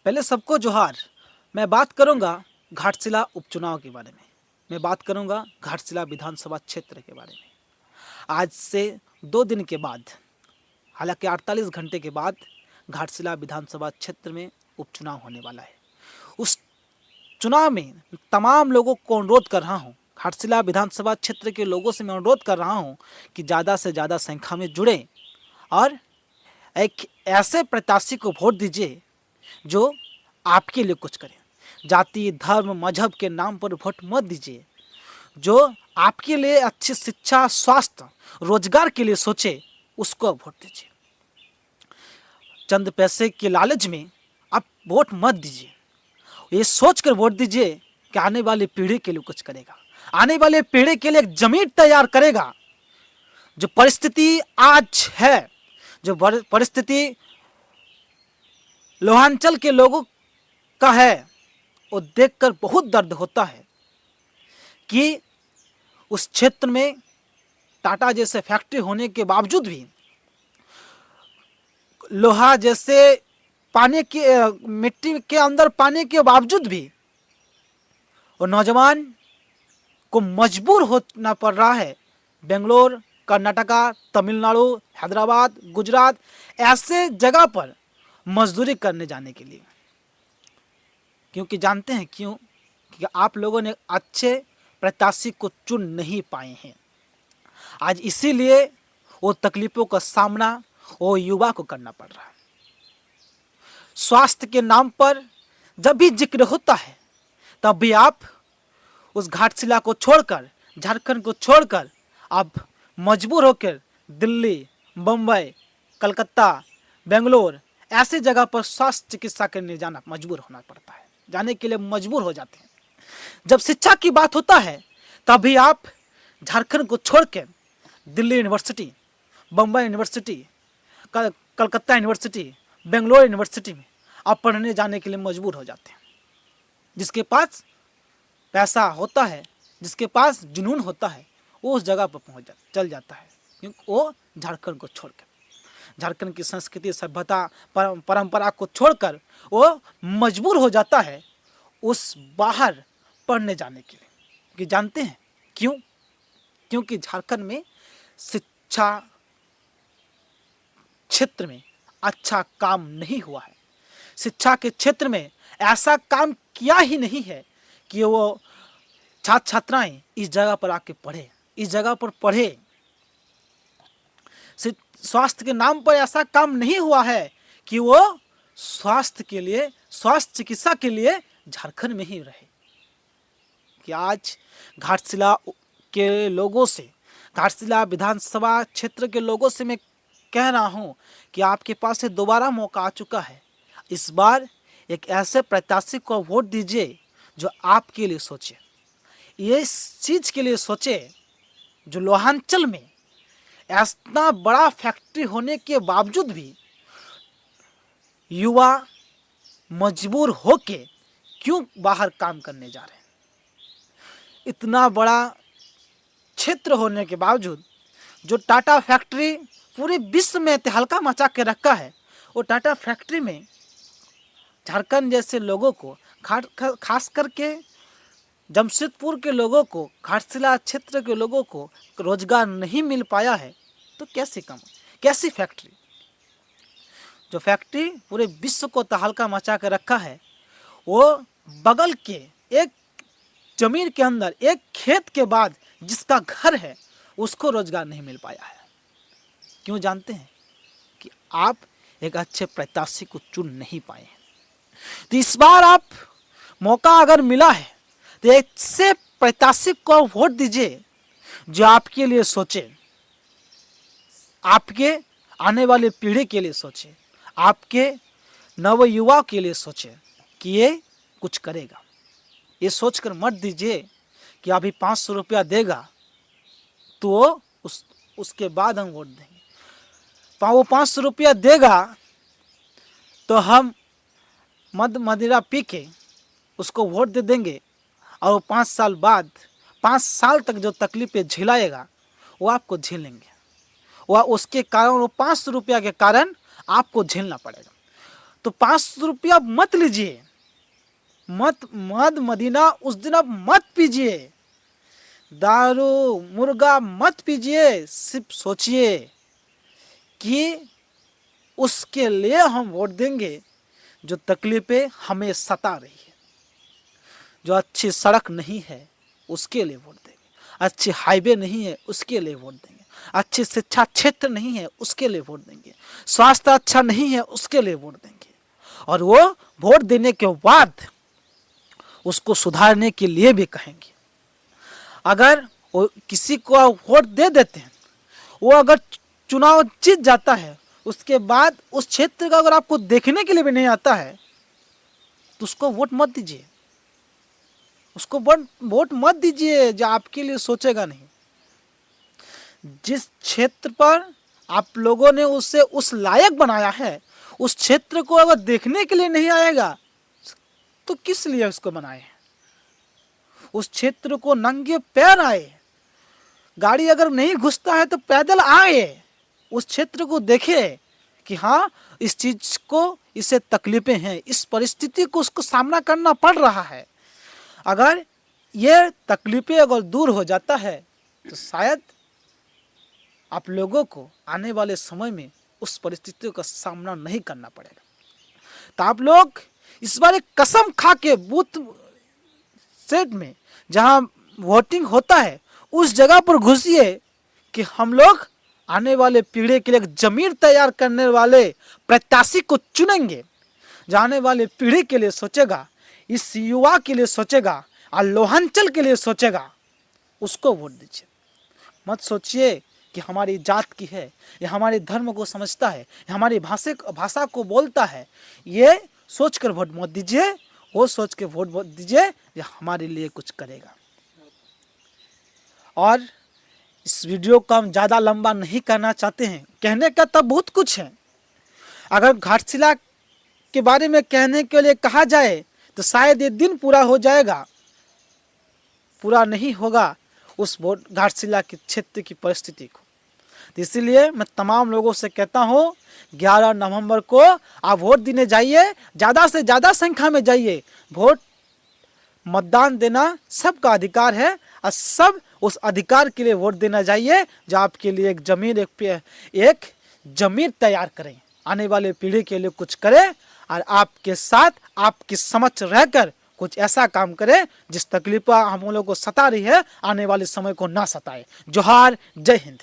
पहले सबको जोहार। मैं बात करूंगा घाटशिला उपचुनाव के बारे में। मैं बात करूंगा घाटशिला विधानसभा क्षेत्र के बारे में। आज से 2 दिन के बाद, हालांकि 48 घंटे के बाद घाटशिला विधानसभा क्षेत्र में उपचुनाव होने वाला है। उस चुनाव में तमाम लोगों को अनुरोध कर रहा हूँ, घाटशिला विधानसभा क्षेत्र के लोगों से मैं अनुरोध कर रहा हूँ कि ज़्यादा से ज़्यादा संख्या में जुड़ें और एक ऐसे प्रत्याशी को वोट दीजिए जो आपके लिए कुछ करे। जाति, धर्म, मजहब के नाम पर वोट मत दीजिए। जो आपके लिए अच्छी शिक्षा, स्वास्थ्य, रोजगार के लिए सोचे, उसको वोट दीजिए। चंद पैसे के लालच में आप वोट मत दीजिए। ये सोचकर वोट दीजिए कि आने वाली पीढ़ी के लिए कुछ करेगा, आने वाले पीढ़ी के लिए एक जमीन तैयार करेगा। जो परिस्थिति आज है, जो परिस्थिति लोहांचल के लोगों का है, वो देखकर बहुत दर्द होता है कि उस क्षेत्र में टाटा जैसे फैक्ट्री होने के बावजूद भी, लोहा जैसे पानी की मिट्टी के अंदर पाने के बावजूद भी वो नौजवान को मजबूर होना पड़ रहा है बेंगलोर, कर्नाटका, तमिलनाडु, हैदराबाद, गुजरात ऐसे जगह पर मजदूरी करने जाने के लिए। क्योंकि जानते हैं क्यों? कि आप लोगों ने अच्छे प्रत्याशी को चुन नहीं पाए हैं। आज इसीलिए वो तकलीफों का सामना वो युवा को करना पड़ रहा है। स्वास्थ्य के नाम पर जब भी जिक्र होता है, तब भी आप उस घाटशिला को छोड़कर, झारखंड को छोड़कर आप मजबूर होकर दिल्ली, बम्बई, कलकत्ता, बेंगलोर ऐसी जगह पर स्वास्थ्य चिकित्सा करने जाना मजबूर होना पड़ता है, जाने के लिए मजबूर हो जाते हैं। जब शिक्षा की बात होता है, तभी आप झारखंड को छोड़कर Delhi university, Bombay university, Calcutta university, Bangalore university में आप पढ़ने जाने के लिए मजबूर हो जाते हैं। जिसके पास पैसा होता है, जिसके पास जुनून होता है, वो उस जगह पर चल जाता है, क्योंकि वो झारखंड को छोड़कर, झारखंड की संस्कृति, सभ्यता, परंपरा को छोड़कर वो मजबूर हो जाता है उस बाहर पढ़ने जाने के लिए। कि जानते हैं क्यों? क्योंकि झारखंड में शिक्षा क्षेत्र में अच्छा काम नहीं हुआ है। शिक्षा के क्षेत्र में ऐसा काम किया ही नहीं है कि वो छात्र छात्राएं इस जगह पर आके पढ़े, इस जगह पर पढ़े। स्वास्थ्य के नाम पर ऐसा काम नहीं हुआ है कि वो स्वास्थ्य के लिए, स्वास्थ्य चिकित्सा के लिए झारखंड में ही रहे। कि आज घाटशिला के लोगों से, घाटशिला विधानसभा क्षेत्र के लोगों से मैं कह रहा हूं कि आपके पास से दोबारा मौका आ चुका है। इस बार एक ऐसे प्रत्याशी को वोट दीजिए जो आपके लिए सोचे, ये इस चीज के लिए सोचे जो लोहांचल में इतना बड़ा फैक्ट्री होने के बावजूद भी युवा मजबूर होके क्यों बाहर काम करने जा रहे हैं। इतना बड़ा क्षेत्र होने के बावजूद जो टाटा फैक्ट्री पूरे विश्व में तहलका मचा के रखा है, वो टाटा फैक्ट्री में झारखंड जैसे लोगों को, खास करके जमशेदपुर के लोगों को, घाटशिला क्षेत्र के लोगों को रोजगार नहीं मिल पाया है। तो कैसी फैक्ट्री, जो फैक्ट्री पूरे विश्व को तहलका मचा के रखा है, वो बगल के एक जमीन के अंदर, एक खेत के बाद जिसका घर है, उसको रोजगार नहीं मिल पाया है। क्यों जानते हैं? कि आप एक अच्छे प्रत्याशी को चुन नहीं पाए हैं। तो इस बार आप मौका अगर मिला है तो ऐसे प्रत्याशी को वोट दीजिए जो आपके लिए सोचे, आपके आने वाली पीढ़ी के लिए सोचे, आपके नव युवा के लिए सोचे कि ये कुछ करेगा। ये सोचकर मत दीजिए कि अभी 500 रुपया देगा तो उसके बाद हम वोट देंगे, वो 500 रुपया देगा तो हम मदिरा पी के उसको वोट दे देंगे, और वो 5 साल बाद, 5 साल तक जो तकलीफें झेलाएगा वो आपको झेलेंगे। वह उसके कारण, वो 500 रुपया के कारण आपको झेलना पड़ेगा। तो 500 रुपया मत लीजिए, मद मदीना उस दिन आप मत पीजिए, दारू मुर्गा मत पीजिए। सिर्फ सोचिए कि उसके लिए हम वोट देंगे जो तकलीफें हमें सता रही है, जो अच्छी सड़क नहीं है उसके लिए वोट देंगे, अच्छी हाईवे नहीं है उसके लिए वोट देंगे, अच्छी शिक्षा क्षेत्र नहीं है उसके लिए वोट देंगे, स्वास्थ्य अच्छा नहीं है उसके लिए वोट देंगे। और वो वोट देने के बाद उसको सुधारने के लिए भी कहेंगे। अगर वो किसी को वोट दे देते हैं, वो अगर चुनाव जीत जाता है, उसके बाद उस क्षेत्र का अगर आपको देखने के लिए भी नहीं आता है तो उसको वोट मत दीजिए, उसको वोट मत दीजिए जो आपके लिए सोचेगा नहीं। जिस क्षेत्र पर आप लोगों ने उसे उस लायक बनाया है, उस क्षेत्र को अगर देखने के लिए नहीं आएगा तो किस लिए उसको बनाए? उस क्षेत्र को नंगे पैर आए, गाड़ी अगर नहीं घुसता है तो पैदल आए, उस क्षेत्र को देखे कि हाँ इस चीज को, इसे तकलीफें हैं, इस परिस्थिति को उसको सामना करना पड़ रहा है। अगर ये तकलीफें अगर दूर हो जाता है तो शायद आप लोगों को आने वाले समय में उस परिस्थितियों का सामना नहीं करना पड़ेगा। तो आप लोग इस बार एक कसम खा के बूथ सेट में जहां वोटिंग होता है उस जगह पर घुसिए कि हम लोग आने वाले पीढ़ी के लिए एक जमीन तैयार करने वाले प्रत्याशी को चुनेंगे, जो आने वाले पीढ़ी के लिए सोचेगा, इस युवा के लिए सोचेगा और लोहांचल के लिए सोचेगा, उसको वोट दीजिए। मत सोचिए कि हमारी जात की है, या हमारे धर्म को समझता है, या हमारी भाषा को बोलता है, ये सोचकर वोट मत दीजिए। वो सोच के वोट दीजिए जो हमारे लिए कुछ करेगा। और इस वीडियो को हम ज़्यादा लंबा नहीं करना चाहते हैं, कहने का तो बहुत कुछ है। अगर घाटशिला के बारे में कहने के लिए कहा जाए तो शायद ये दिन पूरा हो जाएगा, पूरा नहीं होगा उस घाटशिला के क्षेत्र की परिस्थिति को। तो इसीलिए मैं तमाम लोगों से कहता हूँ 11 नवंबर को आप वोट देने जाइए, ज़्यादा से ज़्यादा संख्या में जाइए। वोट मतदान देना सबका अधिकार है और सब उस अधिकार के लिए वोट देना चाहिए जो आपके लिए एक जमीन तैयार करें, आने वाले पीढ़ी के लिए कुछ करें और आपके साथ आपकी समझ रहकर कुछ ऐसा काम करे जिस तकलीफ हम लोगों को सता रही है आने वाले समय को ना सताए। जोहार, जय हिंद।